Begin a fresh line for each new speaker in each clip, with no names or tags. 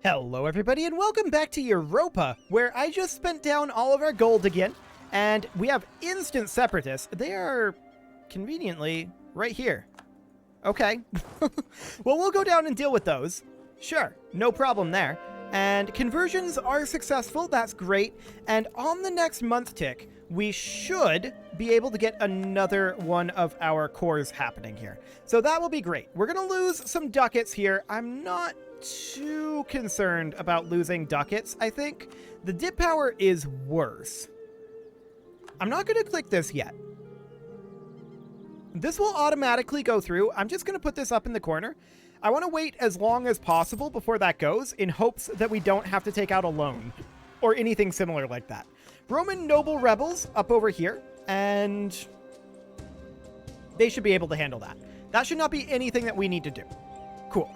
Hello everybody and welcome back to Europa, where I just spent down all of our gold again, and we have instant separatists. They are conveniently right here. Okay. Well, we'll go down and deal with those. Sure, no problem there. And conversions are successful, that's great. And on the next month tick, we should be able to get another one of our cores happening here. So that will be great. We're going to lose some ducats here. I'm not too concerned about losing ducats, I think. The dip power is worse. I'm not going to click this yet. This will automatically go through. I'm just going to put this up in the corner. I want to wait as long as possible before that goes in hopes that we don't have to take out a loan or anything similar like that. Roman noble rebels up over here, and they should be able to handle that. That should not be anything that we need to do. Cool.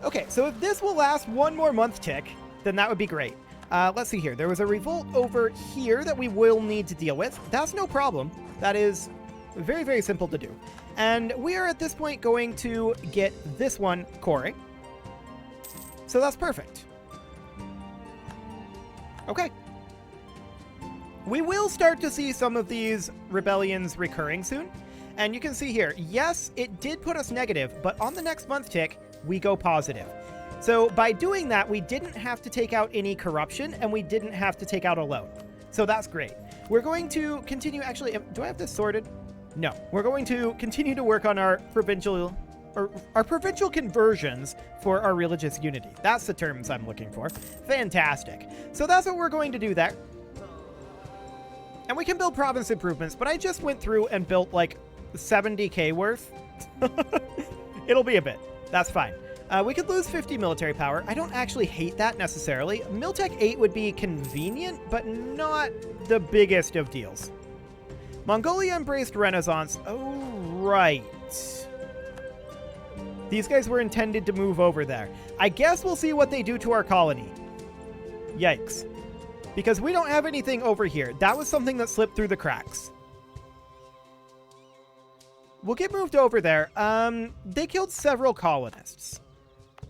Okay, so if this will last one more month tick, then that would be great. Let's see here. There was a revolt over here that we will need to deal with. That's no problem. That is very, very simple to do. And we are at this point going to get this one coring. So that's perfect. Okay. We will start to see some of these rebellions recurring soon. And you can see here, yes, it did put us negative, but on the next month tick, we go positive. So by doing that, we didn't have to take out any corruption, and we didn't have to take out a loan. So that's great. We're going to continue, actually, do I have this sorted? No. We're going to continue to work on our provincial conversions for our religious unity. That's the terms I'm looking for. Fantastic. So that's what we're going to do there. And we can build province improvements, but I just went through and built like 70k worth. It'll be a bit. That's fine. We could lose 50 military power. I don't actually hate that necessarily. Miltech 8 would be convenient, but not the biggest of deals. Mongolia embraced Renaissance. Oh, right. These guys were intended to move over there. I guess we'll see what they do to our colony. Yikes. Because we don't have anything over here. That was something that slipped through the cracks. We'll get moved over there. They killed several colonists.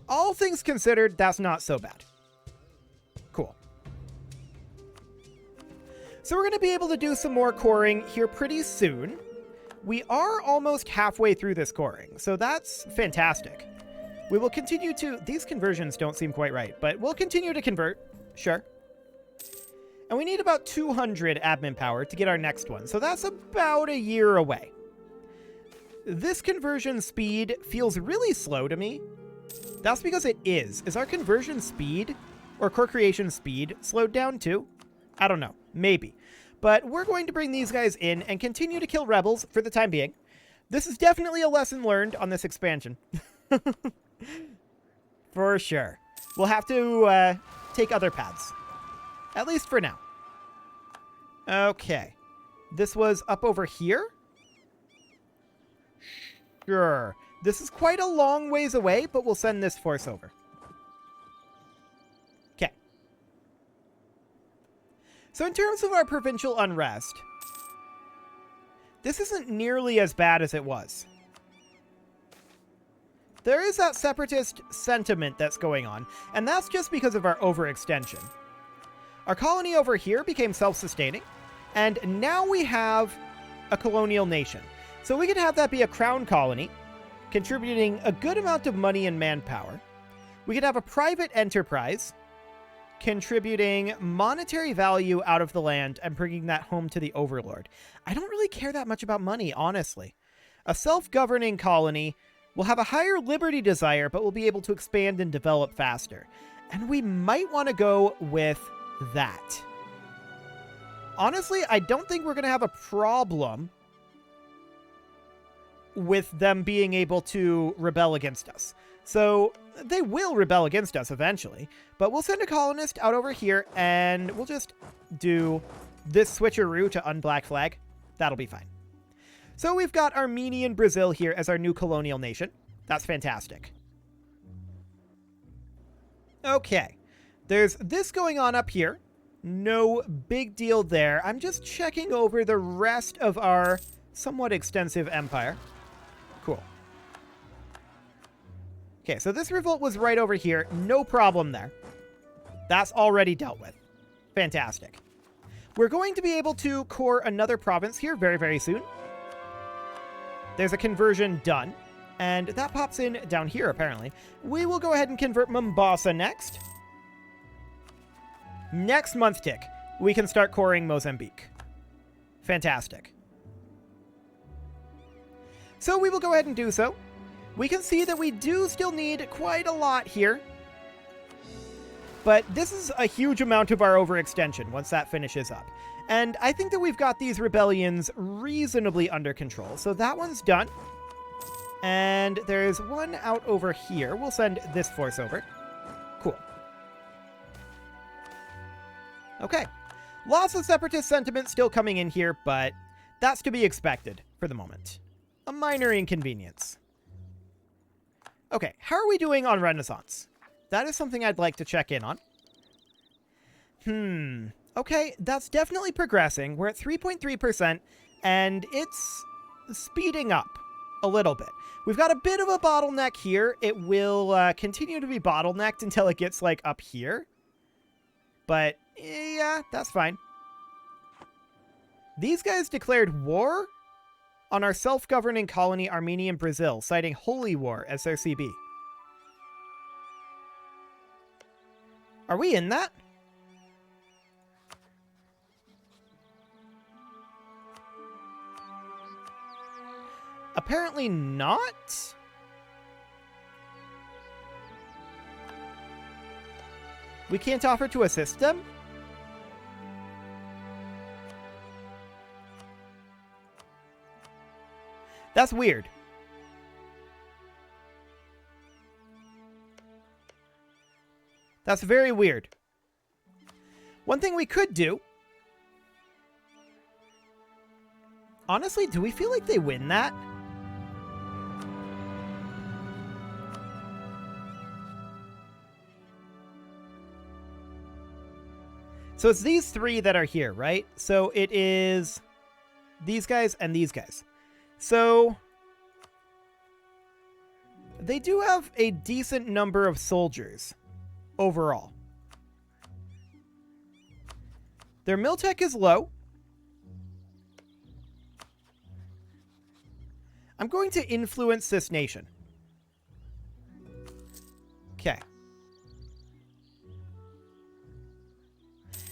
All things considered, that's not so bad. Cool. So we're going to be able to do some more coring here pretty soon. We are almost halfway through this coring, so that's fantastic. We will continue to... These conversions don't seem quite right, but we'll continue to convert. Sure. And we need about 200 admin power to get our next one, so that's about a year away. This conversion speed feels really slow to me. That's because it is. Is our conversion speed or core creation speed slowed down too? I don't know. Maybe. But we're going to bring these guys in and continue to kill rebels for the time being. This is definitely a lesson learned on this expansion. For sure. We'll have to take other paths. At least for now. Okay. This was up over here? Sure. This is quite a long ways away, but we'll send this force over. Okay. So in terms of our provincial unrest, this isn't nearly as bad as it was. There is that separatist sentiment that's going on, and that's just because of our overextension. Our colony over here became self-sustaining, and now we have a colonial nation. So we could have that be a crown colony, contributing a good amount of money and manpower. We could have a private enterprise, contributing monetary value out of the land and bringing that home to the overlord. I don't really care that much about money, honestly. A self-governing colony will have a higher liberty desire, but will be able to expand and develop faster. And we might want to go with that. Honestly, I don't think we're going to have a problem with them being able to rebel against us. So they will rebel against us eventually, but we'll send a colonist out over here and we'll just do this switcheroo to unblack flag. That'll be fine. So we've got Armenian Brazil here as our new colonial nation. That's fantastic. Okay. There's this going on up here. No big deal there. I'm just checking over the rest of our somewhat extensive empire. Cool. Okay, so this revolt was right over here. No problem there. That's already dealt with. Fantastic. We're going to be able to core another province here very, very soon. There's a conversion done. And that pops in down here, apparently. We will go ahead and convert Mombasa next. Next month tick, we can start coring Mozambique. Fantastic. So we will go ahead and do so. We can see that we do still need quite a lot here. But this is a huge amount of our overextension once that finishes up. And I think that we've got these rebellions reasonably under control. So that one's done. And there's one out over here. We'll send this force over. Cool. Okay. Lots of separatist sentiment still coming in here, but that's to be expected for the moment. A minor inconvenience. Okay, how are we doing on Renaissance? That is something I'd like to check in on. Okay, that's definitely progressing. We're at 3.3%, and it's speeding up a little bit. We've got a bit of a bottleneck here. It will continue to be bottlenecked until it gets, like, up here. But, yeah, that's fine. These guys declared war on our self-governing colony Armenia and Brazil, citing Holy War as their CB. Are we in that? Apparently not. We can't offer to assist them? That's weird. That's very weird. One thing we could do... Honestly, do we feel like they win that? So it's these three that are here, right? So it is these guys and these guys. So they do have a decent number of soldiers overall. Their Miltech is low. I'm going to influence this nation. Okay.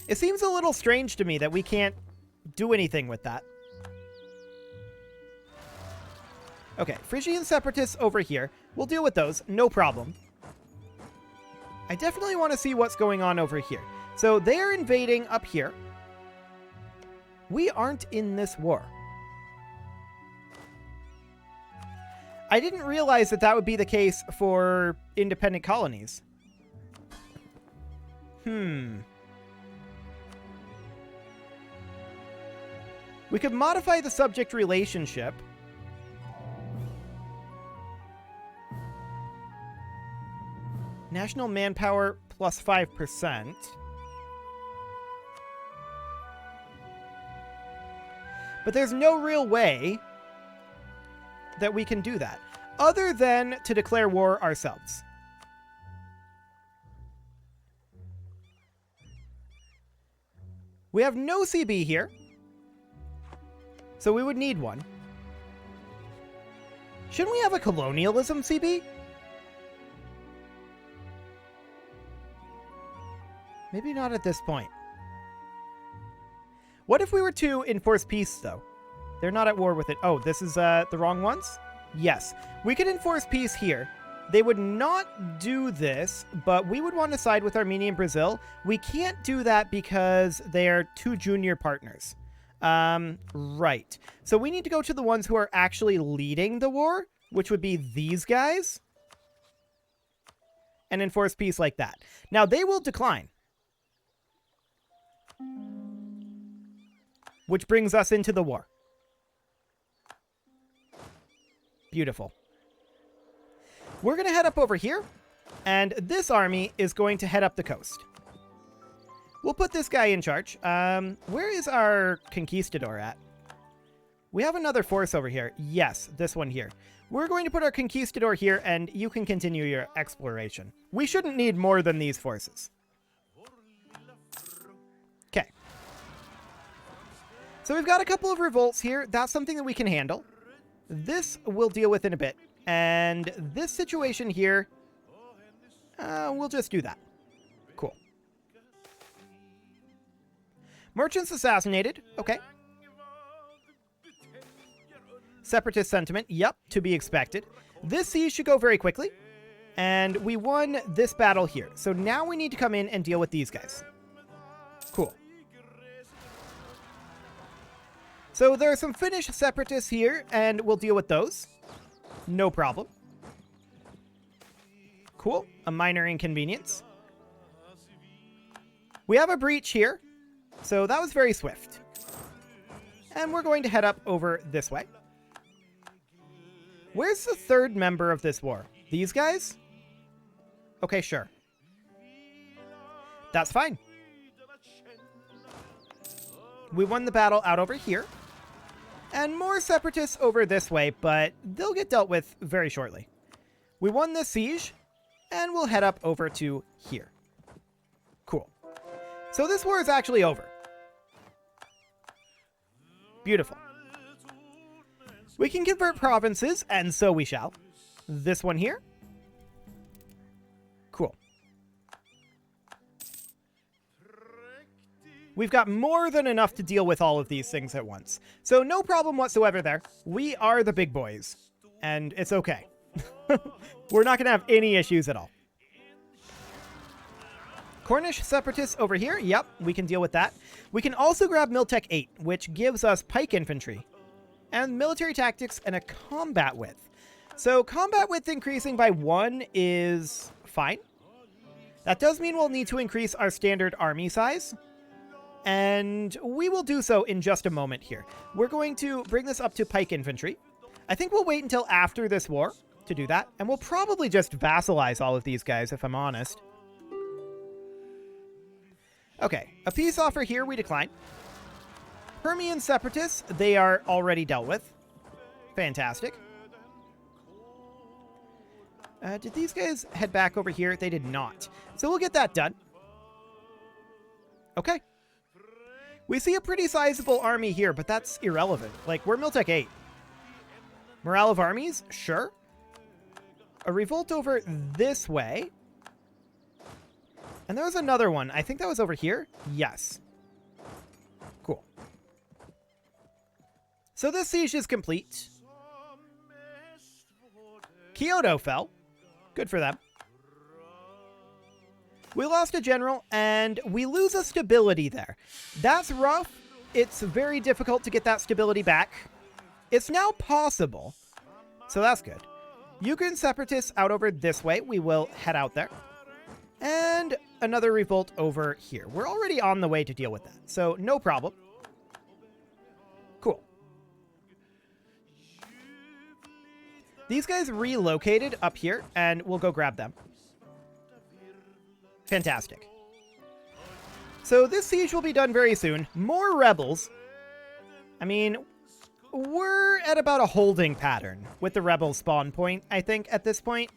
It seems a little strange to me that we can't do anything with that. Okay, Phrygian separatists over here. We'll deal with those, no problem. I definitely want to see what's going on over here. So they're invading up here. We aren't in this war. I didn't realize that that would be the case for independent colonies. We could modify the subject relationship. National manpower plus 5%. But there's no real way that we can do that, other than to declare war ourselves. We have no CB here, so we would need one. Shouldn't we have a colonialism CB? Maybe not at this point. What if we were to enforce peace, though? They're not at war with it. Oh, this is the wrong ones? Yes. We could enforce peace here. They would not do this, but we would want to side with Armenia and Brazil. We can't do that because they are two junior partners. Right. So we need to go to the ones who are actually leading the war, which would be these guys, and enforce peace like that. Now, they will decline. Which brings us into the war. Beautiful. We're going to head up over here, and this army is going to head up the coast. We'll put this guy in charge. Where is our conquistador at? We have another force over here. Yes, this one here. We're going to put our conquistador here, and you can continue your exploration. We shouldn't need more than these forces. Okay. So we've got a couple of revolts here. That's something that we can handle. This we'll deal with in a bit. And this situation here, we'll just do that. Cool. Merchants assassinated. Okay. Separatist sentiment. Yep, to be expected. This siege should go very quickly. And we won this battle here. So now we need to come in and deal with these guys. Cool. So there are some Finnish separatists here, and we'll deal with those. No problem. Cool. A minor inconvenience. We have a breach here. So that was very swift. And we're going to head up over this way. Where's the third member of this war? These guys? Okay, sure. That's fine. We won the battle out over here. And more separatists over this way, but they'll get dealt with very shortly. We won this siege, and we'll head up over to here. Cool. So this war is actually over. Beautiful. We can convert provinces, and so we shall. This one here. Cool. We've got more than enough to deal with all of these things at once. So no problem whatsoever there. We are the big boys. And it's okay. We're not going to have any issues at all. Cornish separatists over here. Yep, we can deal with that. We can also grab Miltech 8, which gives us pike infantry. And military tactics and a combat width. So combat width increasing by 1 is fine. That does mean we'll need to increase our standard army size. And we will do so in just a moment here. We're going to bring this up to pike infantry. I think we'll wait until after this war to do that. And we'll probably just vassalize all of these guys, if I'm honest. Okay, a peace offer here we decline. Permian separatists, they are already dealt with. Fantastic. Did these guys head back over here? They did not. So we'll get that done. Okay. We see a pretty sizable army here, but that's irrelevant. Like, we're Miltech 8. Morale of armies? Sure. A revolt over this way. And there was another one. I think that was over here. Yes. Cool. So this siege is complete. Kyoto fell. Good for them. We lost a general, and we lose a stability there. That's rough. It's very difficult to get that stability back. It's now possible, so that's good. Ukraine separatists out over this way. We will head out there. And another revolt over here. We're already on the way to deal with that, so no problem. Cool. These guys relocated up here, and we'll go grab them. Fantastic. So this siege will be done very soon. More rebels. I mean, we're at about a holding pattern with the rebel spawn point, I think, at this point.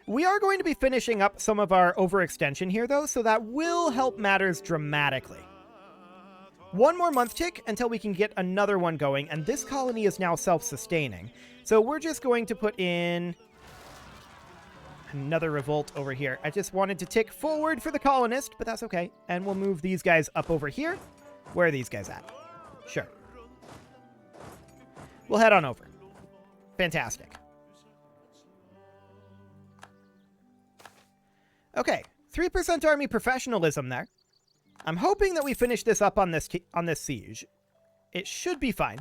We are going to be finishing up some of our overextension here, though, so that will help matters dramatically. One more month tick until we can get another one going, and this colony is now self-sustaining. So we're just going to put in another revolt over here. I just wanted to tick forward for the colonist, but that's okay. And we'll move these guys up over here. Where are these guys at? Sure. We'll head on over. Fantastic. Okay, 3% army professionalism there. I'm hoping that we finish this up on this siege. It should be fine.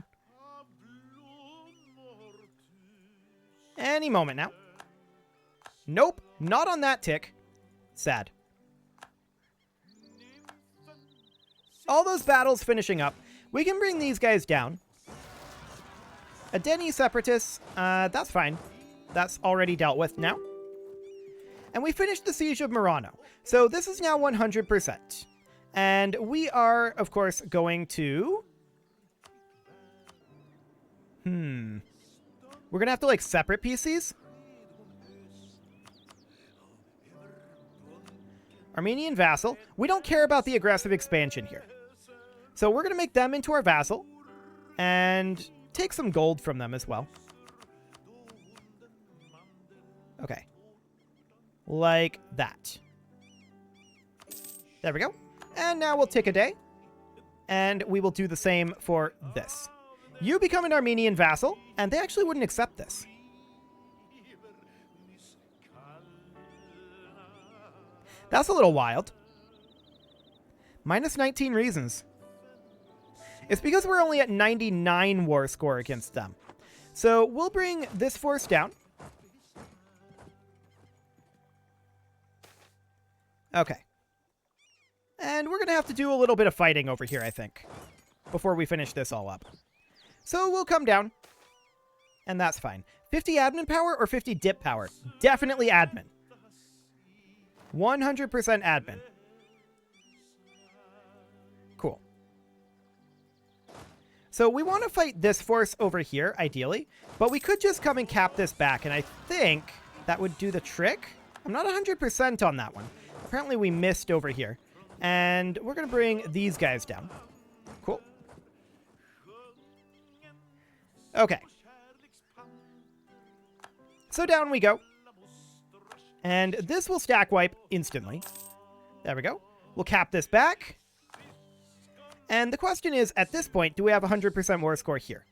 Any moment now. Nope, not on that tick. Sad. All those battles finishing up. We can bring these guys down. Adeni separatists, that's fine. That's already dealt with now. And we finished the siege of Murano. So this is now 100%. And we are, of course, going to... We're going to have to, like, separate PCs. Armenian vassal. We don't care about the aggressive expansion here. So we're going to make them into our vassal and take some gold from them as well. Okay. Like that. There we go. And now we'll take a day. And we will do the same for this. You become an Armenian vassal, and they actually wouldn't accept this. That's a little wild. Minus 19 reasons. It's because we're only at 99 war score against them. So we'll bring this force down. Okay. And we're going to have to do a little bit of fighting over here, I think, before we finish this all up. So we'll come down, and that's fine. 50 admin power or 50 dip power? Definitely admin. 100% admin. Cool. So we want to fight this force over here, ideally, but we could just come and cap this back, and I think that would do the trick. I'm not 100% on that one. Apparently we missed over here. And we're going to bring these guys down. Cool. Okay. So down we go. And this will stack wipe instantly. There we go. We'll cap this back. And the question is, at this point, do we have 100% war score here?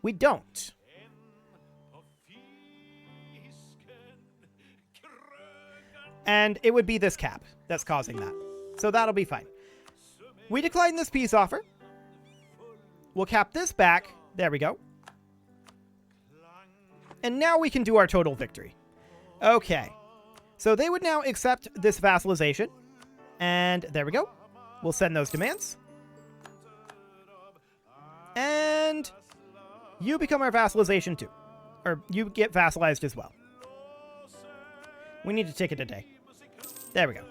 We don't. And it would be this cap that's causing that. So that'll be fine. We decline this peace offer. We'll cap this back. There we go. And now we can do our total victory. Okay. So they would now accept this vassalization. And there we go. We'll send those demands. And you become our vassalization too. Or you get vassalized as well. We need to take it a day. There we go.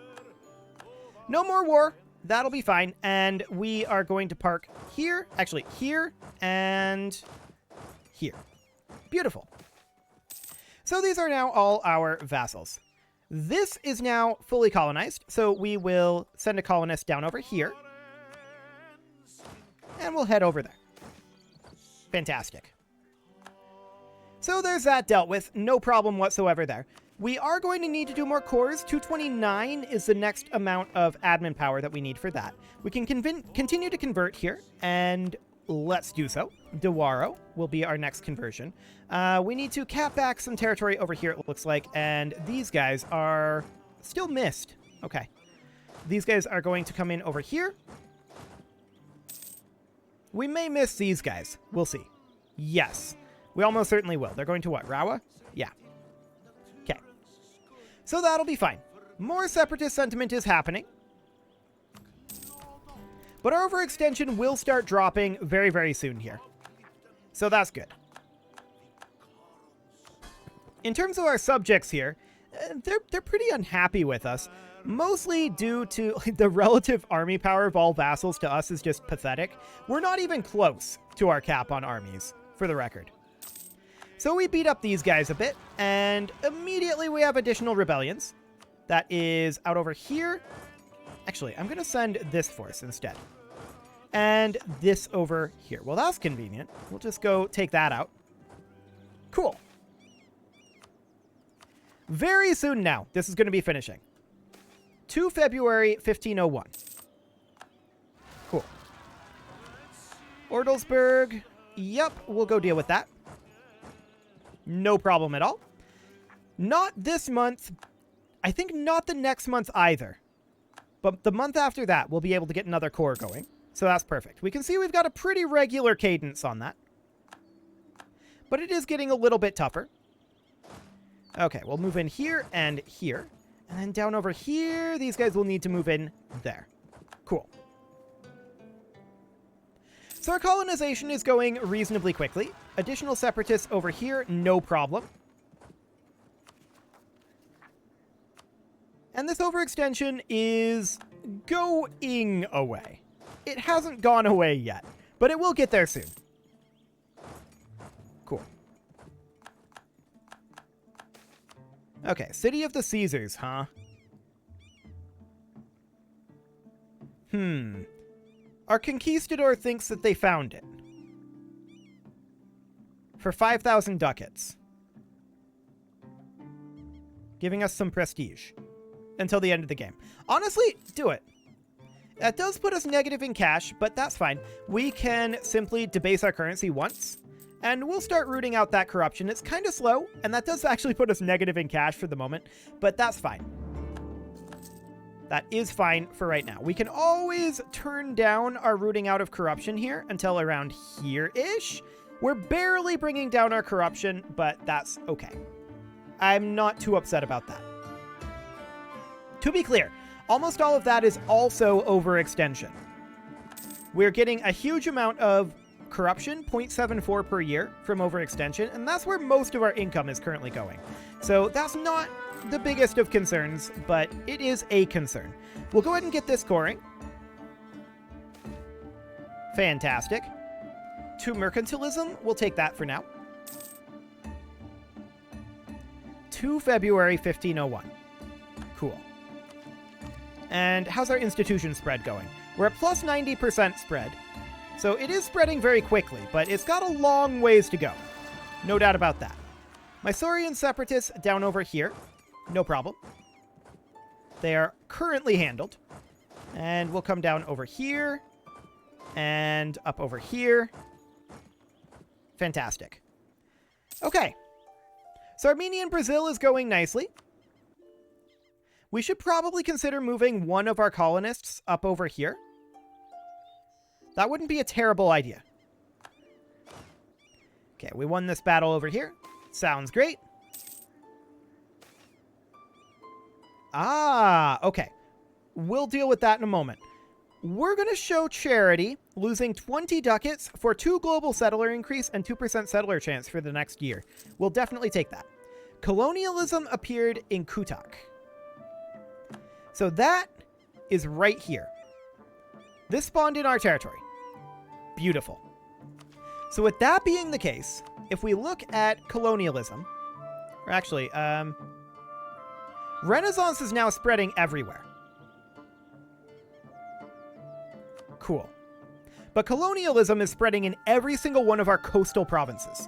No more war. That'll be fine. And we are going to park here. Actually, here and here. Beautiful. So these are now all our vassals. This is now fully colonized. So we will send a colonist down over here. And we'll head over there. Fantastic. So there's that dealt with. No problem whatsoever there. We are going to need to do more cores. 229 is the next amount of admin power that we need for that. We can continue to convert here, and let's do so. Dewaro will be our next conversion. We need to cap back some territory over here, it looks like, and these guys are still missed. Okay. These guys are going to come in over here. We may miss these guys. We'll see. Yes. We almost certainly will. They're going to what? Rawa? Yeah. Okay. So that'll be fine. More separatist sentiment is happening. But our overextension will start dropping very, very soon here. So that's good. In terms of our subjects here, they're pretty unhappy with us. Mostly due to the relative army power of all vassals to us is just pathetic. We're not even close to our cap on armies, for the record. So we beat up these guys a bit, and immediately we have additional rebellions. That is out over here. Actually, I'm going to send this force instead. And this over here. Well, that's convenient. We'll just go take that out. Cool. Very soon now, this is going to be finishing. 2 February 1501. Cool. Ordelsburg. Yep, we'll go deal with that. No problem at all. Not this month. I think not the next month either. But the month after that, we'll be able to get another core going. So that's perfect. We can see we've got a pretty regular cadence on that. But it is getting a little bit tougher. Okay, we'll move in here and here. And then down over here, these guys will need to move in there. Cool. So our colonization is going reasonably quickly. Additional separatists over here, no problem. And this overextension is going away. It hasn't gone away yet, but it will get there soon. Okay, City of the Caesars, huh? Our conquistador thinks that they found it. For 5,000 ducats. Giving us some prestige. Until the end of the game. Honestly, do it. That does put us negative in cash, but that's fine. We can simply debase our currency once, and we'll start rooting out that corruption. It's kind of slow, and that does actually put us negative in cash for the moment, but that's fine. That is fine for right now. We can always turn down our rooting out of corruption here until around here-ish. We're barely bringing down our corruption, but that's okay. I'm not too upset about that. To be clear, almost all of that is also overextension. We're getting a huge amount of corruption, 0.74 per year from overextension, and that's where most of our income is currently going. So that's not the biggest of concerns, but it is a concern. We'll go ahead and get this coring. Fantastic. To mercantilism, we'll take that for now. To February 1501. Cool. And how's our institution spread going? We're at plus 90% spread. So it is spreading very quickly, but it's got a long ways to go. No doubt about that. Mysorean separatists down over here. No problem. They are currently handled. And we'll come down over here. And up over here. Fantastic. Okay. So Armenia and Brazil is going nicely. We should probably consider moving one of our colonists up over here. That wouldn't be a terrible idea. Okay, we won this battle over here. Sounds great. Ah, okay. We'll deal with that in a moment. We're going to show charity, losing 20 ducats for 2 global settler increase and 2% settler chance for the next year. We'll definitely take that. Colonialism appeared in Kutak. So that is right here. This spawned in our territory. Beautiful. So with that being the case, if we look at colonialism, or actually, Renaissance is now spreading everywhere. Cool. But colonialism is spreading in every single one of our coastal provinces.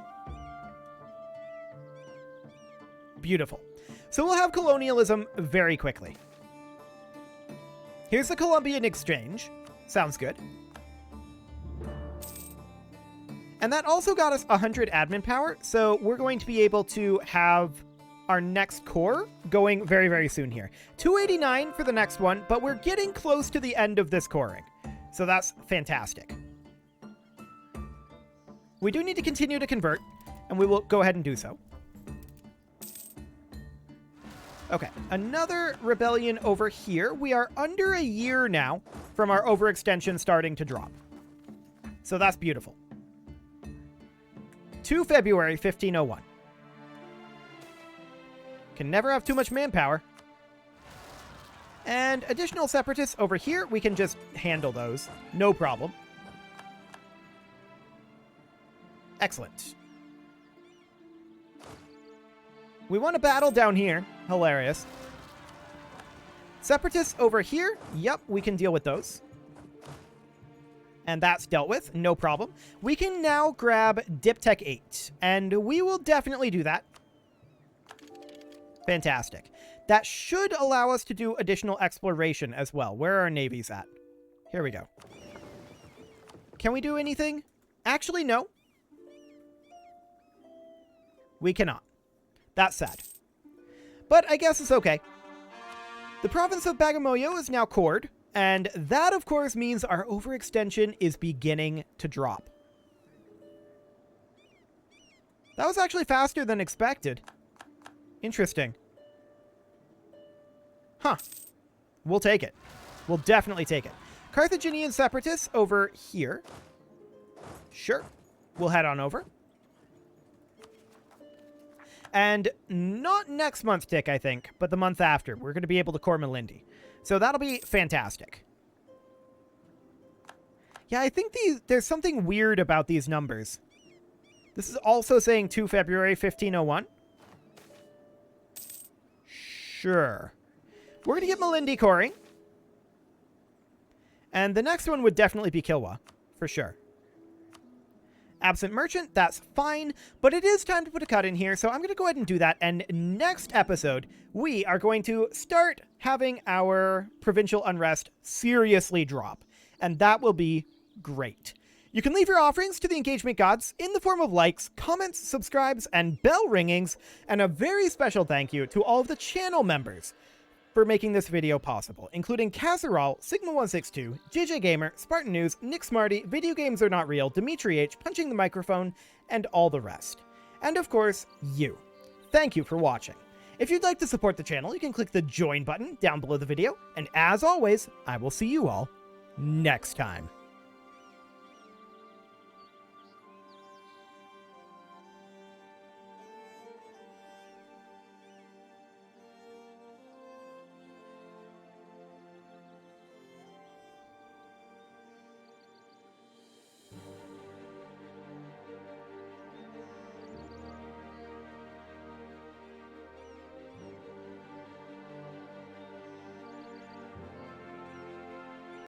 Beautiful. So we'll have colonialism very quickly. Here's the Columbian Exchange. Sounds good. And that also got us 100 admin power, so we're going to be able to have our next core going very, very soon here. 289 for the next one, but we're getting close to the end of this coring. So that's fantastic. We do need to continue to convert, and we will go ahead and do so. Okay, another rebellion over here. We are under a year now from our overextension starting to drop. So that's beautiful. To February 1501. Can never have too much manpower. And additional separatists over here, we can just handle those. No problem. Excellent. We won a battle down here. Hilarious. Separatists over here. Yep, we can deal with those. And that's dealt with. No problem. We can now grab Diptech 8. And we will definitely do that. Fantastic. That should allow us to do additional exploration as well. Where are our navies at? Here we go. Can we do anything? Actually, no. We cannot. That's sad. But I guess it's okay. The province of Bagamoyo is now cored, and that, of course, means our overextension is beginning to drop. That was actually faster than expected. Interesting. Huh. We'll take it. We'll definitely take it. Carthaginian separatists over here. Sure. We'll head on over. And not next month, Tick, I think, but the month after. We're going to be able to core Malindi. So that'll be fantastic. Yeah, I think there's something weird about these numbers. This is also saying 2 February 1501. Sure. We're going to get Melindy coring. And the next one would definitely be Kilwa, for sure. Absent Merchant, that's fine, but it is time to put a cut in here, so I'm going to go ahead and do that, and next episode, we are going to start having our Provincial Unrest seriously drop, and that will be great. You can leave your offerings to the engagement gods in the form of likes, comments, subscribes, and bell ringings, and a very special thank you to all of the channel members for making this video possible, including Casserole, Sigma162, JJ Gamer, Spartan News, Nick Smarty, Video Games Are Not Real, Dimitri H, Punching the Microphone, and all the rest. And of course, you. Thank you for watching. If you'd like to support the channel, you can click the join button down below the video, and as always, I will see you all next time.